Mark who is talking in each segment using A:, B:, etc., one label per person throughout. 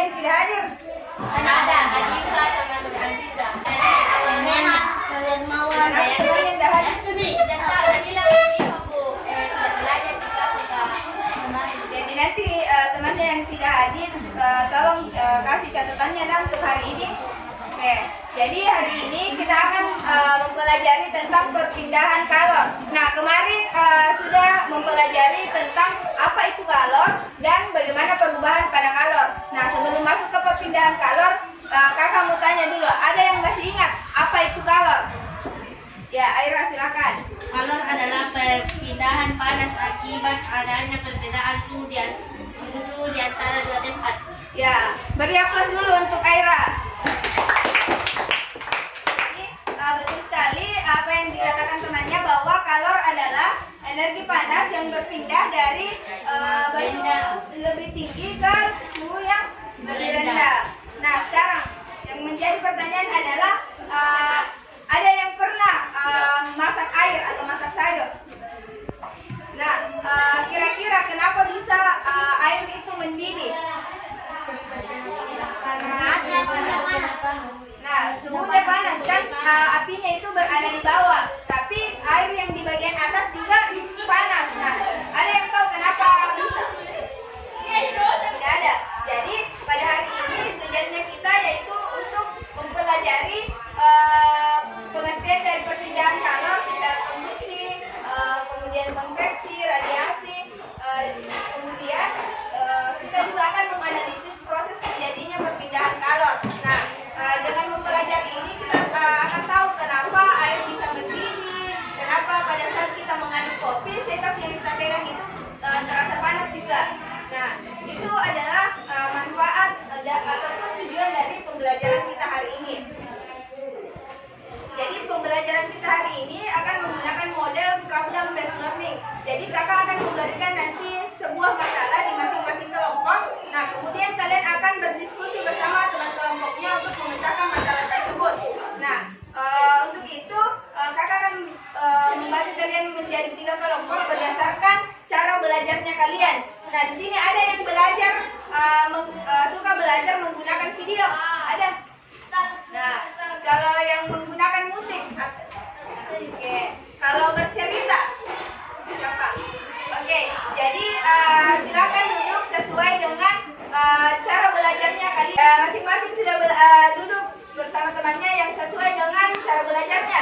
A: yang tidak hadir?
B: Ada Adifa sama Nur Aziza. Kalian Mawar.
A: Yang tidak hadir?
B: Jata ada bilang Adifa Bu. Tidak belajar kita buka.
A: Jadi nanti temannya yang tidak hadir, tolong kasih catatannya nah untuk hari ini. Oke, jadi hari ini kita akan mempelajari tentang perpindahan kalor. Nah, kemarin sudah mempelajari tentang apa itu kalor dan bagaimana perubahan pada kalor. Nah, sebelum masuk ke perpindahan kalor, kakak mau tanya dulu, ada yang masih ingat apa itu kalor? Ya, Aira silakan.
B: Kalor adalah perpindahan panas akibat adanya perbedaan suhu di antara dua tempat.
A: Ya, beri aplaus dulu untuk Aira. Betul sekali apa yang dikatakan temannya bahwa kalor adalah energi panas yang berpindah dari suhu lebih tinggi ke suhu yang lebih rendah. Nah, sekarang yang menjadi pertanyaan adalah ada yang pernah masak air atau masak sayur? Nah, kira-kira kenapa bisa air itu mendidih?
B: Karena sudah panas.
A: Nah, suhunya panas kan, apinya itu berada di bawah, tapi air yang di bagian atas juga panas. Nah, ada yang tahu kenapa bisa? Tidak ada. Jadi pada hari ini tujuannya kita yaitu untuk mempelajari pengertian dari perpindahan kalor secara konduksi, kemudian konveksi, radiasi, kemudian kita juga akan menganalisis proses terjadinya perpindahan kalor. Nah, dengan mempelajari ini kita akan tahu kenapa air bisa mendidih, kenapa pada saat kita mengaduk kopi sendok yang kita pegang itu terasa panas juga. Nah, itu adalah manfaat ataupun tujuan dari pembelajaran kita hari ini. Jadi pembelajaran kita hari ini akan menggunakan model problem based learning. Jadi kakak akan memberikan nanti sebuah masalah di masing-masing kelompok. Nah, kemudian kalian akan berdiskusi bersama teman kelompoknya untuk memecahkan masalah tersebut. Nah, untuk itu kakak akan membantu kalian menjadi 3 kelompok berdasarkan cara belajarnya kalian. Nah, di sini ada yang belajar suka belajar menggunakan video. Ada? Nah, kalau yang menggunakan musik, oke. Kalau bercerita, siapa? Oke, jadi silakan duduk sesuai dengan cara belajarnya kalian. Masing-masing sudah duduk bersama temannya yang sesuai dengan cara belajarnya.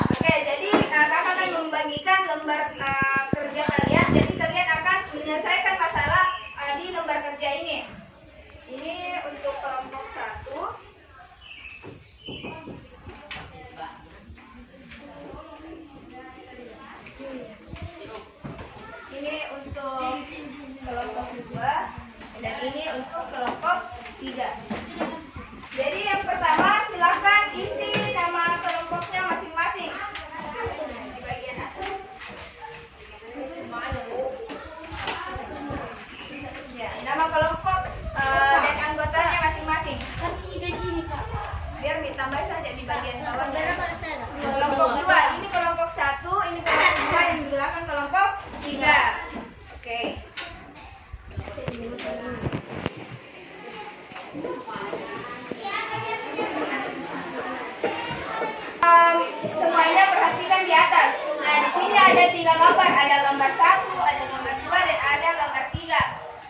A: Oke, jadi kakak akan membagikan lembar kerja kalian. Jadi kalian akan menyelesaikan masalah di lembar kerja ini. Ini untuk kelompok 1. Ini untuk kelompok 2 dan ini untuk kelompok 3. Jadi yang pertama silakan isi nama kelompoknya masing-masing di bagian atas. Ya, nama kelompok dan anggotanya masing-masing. Biar ditambah saja di bagian bawah. Kelompok 2, ini kelompok 1, ini kelompok 2, yang di belakang kelompok 3. Oke. Semuanya perhatikan di atas. Nah, di sini ada 3 gambar, ada gambar 1, ada gambar 2, dan ada gambar 3.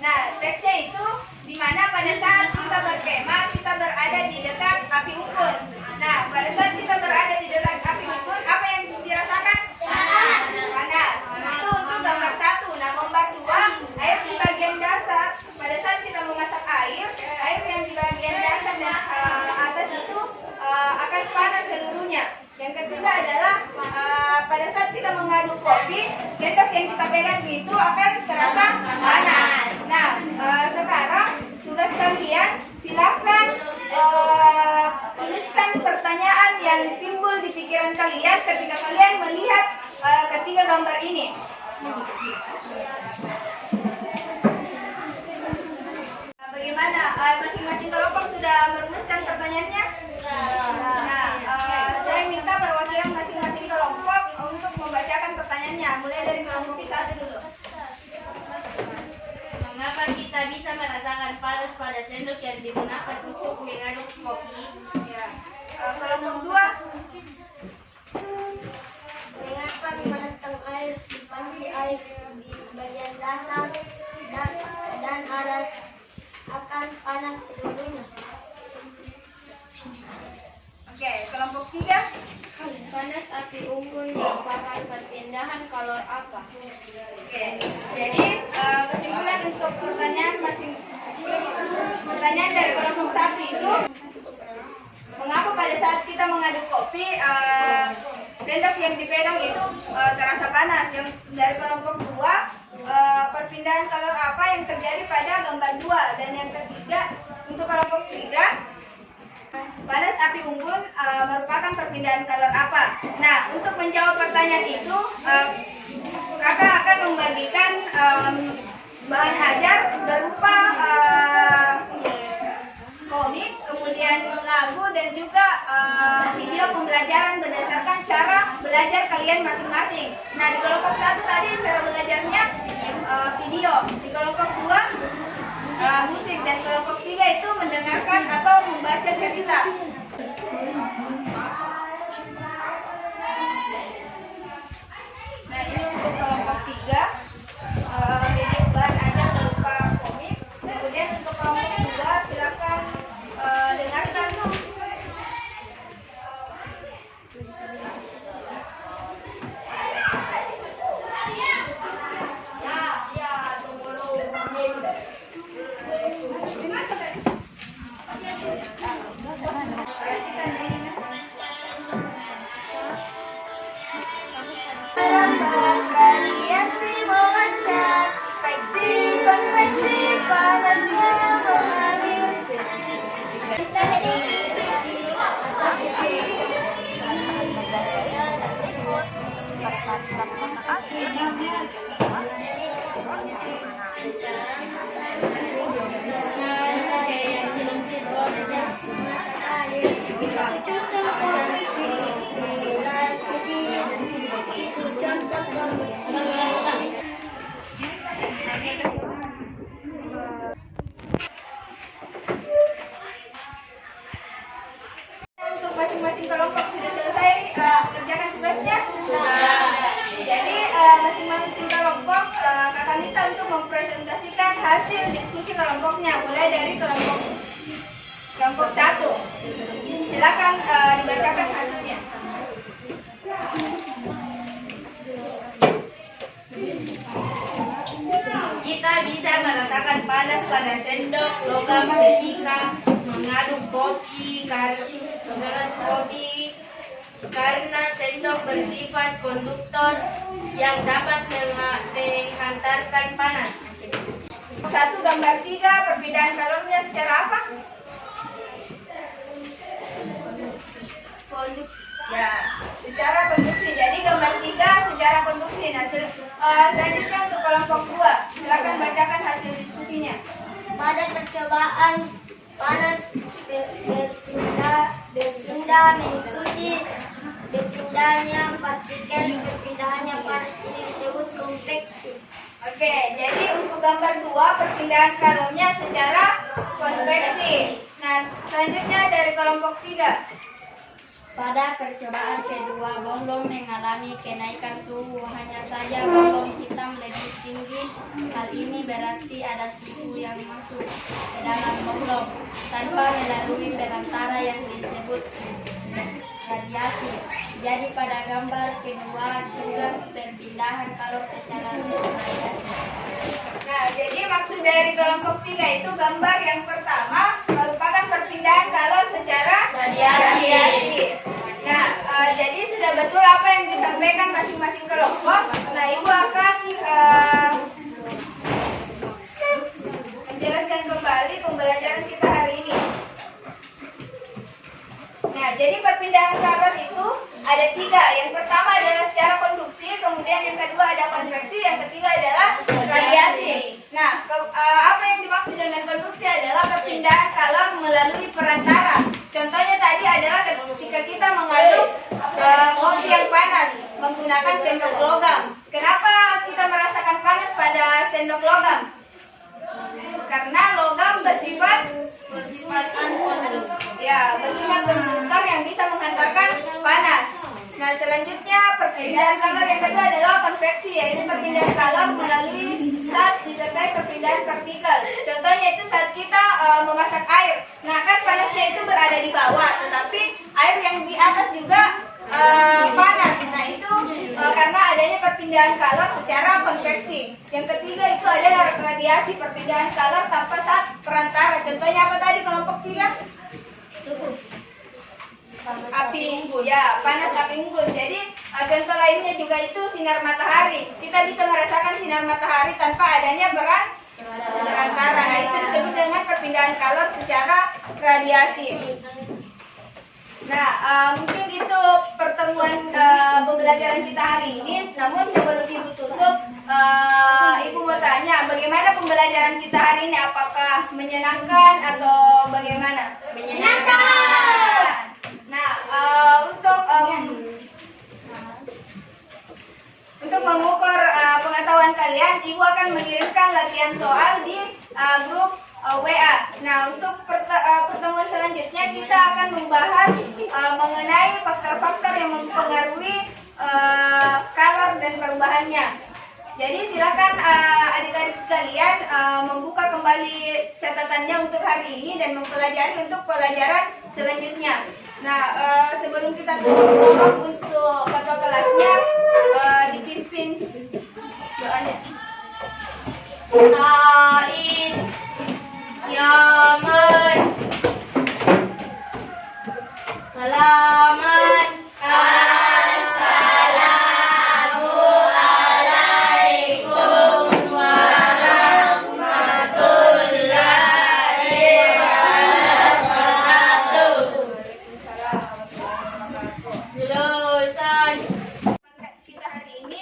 A: Nah, teksnya itu di mana pada saat kita berkemah, kita berada di dekat api unggun. Nah, pada saat kita berada di dekat api unggun, apa yang dirasakan? Panas. Panas. Itu untuk gambar 1. Nah, gambar 2, air di bagian dasar. Pada saat kita memasak air yang di bagian dasar dan atas itu akan panas seluruhnya. Yang ketiga adalah pada saat kita mengaduk kopi, sendok yang kita pegang itu akan terasa panas. Nah, sekarang tugas kalian silakan tuliskan pertanyaan yang timbul di pikiran kalian ketika kalian melihat ketiga gambar ini. Bagaimana? Masing-masing kelompok sudah merumuskan pertanyaannya? Nah, saya minta perwakilan masing-masing kelompok untuk membacakan pertanyaannya. Mulai dari kelompok 1 dulu.
B: pada sendok yang digunakan untuk mengaduk kopi.
A: Ya. Kelompok 2.
C: Mengapan memanaskan air di panci air di bagian dasar dan aras akan panas seluruhnya.
A: Oke, kelompok 3.
B: Panas api unggun merupakan perpindahan kalor apa?
A: Oke, jadi kesimpulan untuk pertanyaan dari kelompok 1 itu, mengapa pada saat kita mengaduk kopi sendok yang dipegang itu terasa panas? Yang dari kelompok 2, perpindahan kalor apa yang terjadi pada gambar 2? Dan yang ketiga, untuk kelompok 3, panas api unggun merupakan perpindahan kalor apa? Nah, untuk menjawab pertanyaan itu, kakak akan membagikan bahan ajar berupa komik, kemudian lagu, dan juga video pembelajaran berdasarkan cara belajar kalian masing-masing. Nah, di kelompok 1 tadi cara belajarnya video, di kelompok 2 musik, dan kelompok 3 itu mendengarkan atau membaca cerita. Nah, ini untuk kelompok 3, jadi bahan ajar berupa komik. Kemudian untuk kelompok 2 silakan dengarkan. Radiasi memancar, konveksi panasnya mengalir.
D: Pada saat kita memasak air,
C: Proses memasak air itu contoh konveksi.
A: Untuk masing-masing kelompok sudah selesai kerjakan tugasnya? Sudah. Jadi masing-masing kelompok kakak minta untuk mempresentasikan hasil diskusi kelompoknya, mulai dari kelompok 1. Silakan dibacakan hasilnya.
B: Kita bisa merasakan panas pada sendok logam ketika mengaduk kopi karena sendok bersifat konduktor yang dapat menghantarkan panas.
A: 1 gambar 3, perbedaan kalornya secara apa?
B: Konduksi.
A: Ya, secara konduksi. Jadi gambar 3 secara konduksi. Nah, selanjutnya untuk kelompok 2, silakan bacakan hasil diskusinya.
C: Pada percobaan panas berpindah mengikuti berpindahnya partikel. Berpindahannya panas ini disebut konveksi.
A: Oke, jadi untuk gambar 2 perpindahan kalornya secara konveksi. Nah, selanjutnya dari kelompok 3.
E: Pada percobaan kedua, gondom mengalami kenaikan suhu, hanya saja gondom hitam lebih tinggi. Hal ini berarti ada suhu yang masuk ke dalam gondom tanpa melalui perantara yang disebut radiasi. Jadi pada gambar kedua juga perpindahan kalor secara radiasi.
A: Nah, jadi maksud dari kelompok 3 itu gambar yang pertama merupakan perpindahan kalor secara radiasi. Nah, jadi sudah betul apa yang disampaikan masing-masing kelompok. Nah, Ibu akan menjelaskan kembali pembelajaran kita hari ini. Nah, jadi perpindahan kalor itu ada 3. Yang pertama adalah secara konduksi, kemudian yang kedua ada konveksi, yang ketiga adalah radiasi. Nah, apa yang dimaksud dengan konduksi adalah perpindahan kalor melalui perantara. Contohnya tadi adalah ketika kita mengaduk kopi yang panas menggunakan sendok logam. Kenapa kita merasakan panas pada sendok logam? Karena logam bersifat Selanjutnya perpindahan color yang kedua adalah konveksi, yaitu perpindahan color melalui zat disertai perpindahan vertikal. Contohnya itu saat kita memasak air. Nah kan panasnya itu berada di bawah, tetapi air yang di atas juga panas. Nah itu karena adanya perpindahan color secara konveksi. Yang ketiga itu adalah radiasi, perpindahan color tanpa zat perantara. Contohnya apa tadi kelompok 3?
C: Suhu.
A: Api unggun, ya, panas api unggun. Jadi contoh lainnya juga itu sinar matahari. Kita bisa merasakan sinar matahari tanpa adanya perantara. Nah, itu disebut dengan perpindahan kalor secara radiasi. Nah, mungkin itu pertemuan pembelajaran kita hari ini. Namun sebelum Ibu tutup, Ibu mau tanya, bagaimana pembelajaran kita hari ini? Apakah menyenangkan atau bagaimana? Menyenangkan. Nah, untuk mengukur pengetahuan kalian, Ibu akan mengirimkan latihan soal di grup WA. Nah, untuk pertemuan selanjutnya kita akan membahas mengenai faktor-faktor yang mempengaruhi color dan perubahannya. Jadi silakan adik-adik sekalian membuka kembali catatannya untuk hari ini dan mempelajari untuk pelajaran selanjutnya. Nah, sebelum kita tutup, mohon untuk ketua kelasnya dipimpin doanya. Said Yaman, selamat Assalamualaikum warahmatullahi wabarakatuh. Jurusan kita hari ini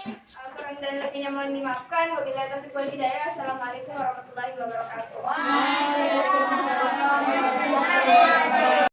A: kurang dan lebihnya mohon dimaafkan. Wabillahi taufiq wal hidayah. Assalamualaikum warahmatullahi wabarakatuh.